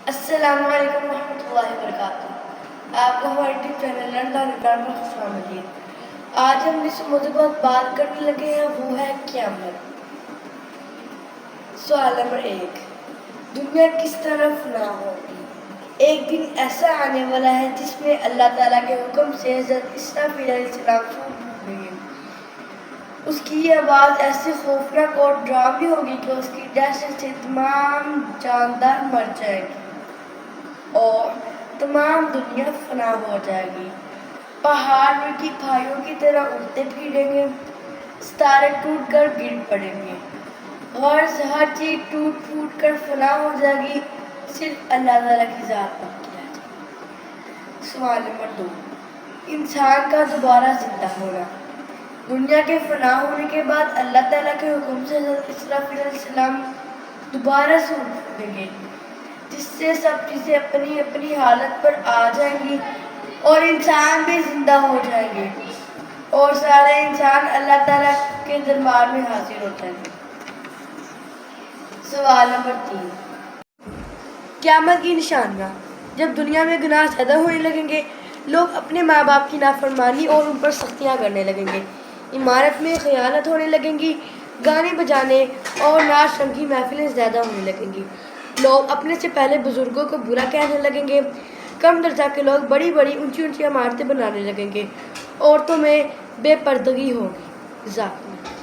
السلام علیکم ورحمۃ اللہ وبرکاتہ۔ آپ کو ہمارے ٹیوب چینل لرن میں خوش آمدید۔ آج ہم جس موضوع پر بات کرنے لگے ہیں وہ ہے قیامت۔ سوال نمبر 1، دنیا کس طرح فنا ہوگی؟ ایک دن ایسا آنے والا ہے جس میں اللہ تعالیٰ کے حکم سے حضرت اسرافیل علیہ السلام سور پھونکیں گے۔ اس کی یہ آواز ایسی خوفناک اور ڈراؤنی ہوگی کہ اس کی دہشت سے تمام جاندار مر جائیں گے اور تمام دنیا فنا ہو جائے گی۔ پہاڑ مٹی کھائیوں کی طرح اڑتے پھریں گے، ستارے ٹوٹ کر گر پڑیں گے، غرض ہر چیز ٹوٹ پھوٹ کر فنا ہو جائے گی، صرف اللہ تعالیٰ کی ذات باقی رہ جائے گی۔ سوال نمبر 2، انسان کا دوبارہ زندہ ہونا۔ دنیا کے فنا ہونے کے بعد اللہ تعالیٰ کے حکم سے حضرت اسرافیل علیہ السلام دوبارہ سور پھونکیں گے، جس سے سب چیزیں اپنی اپنی حالت پر آ جائیں گی اور انسان بھی زندہ ہو جائیں گے اور سارے انسان اللہ تعالیٰ کے دربار میں حاضر ہو جائیں گے۔ سوال نمبر 3، قیامت کی نشانیاں۔ جب دنیا میں گناہ زیادہ ہونے لگیں گے، لوگ اپنے ماں باپ کی نافرمانی اور ان پر سختیاں کرنے لگیں گے، عمارت میں خیانت ہونے لگیں گی، گانے بجانے اور ناچ رنگ کی محفلیں زیادہ ہونے لگیں گی، لوگ اپنے سے پہلے بزرگوں کو برا کہنے لگیں گے، کم درجہ کے لوگ بڑی بڑی اونچی اونچی عمارتیں بنانے لگیں گے، عورتوں میں بے پردگی ہوگی۔ جزاک اللہ۔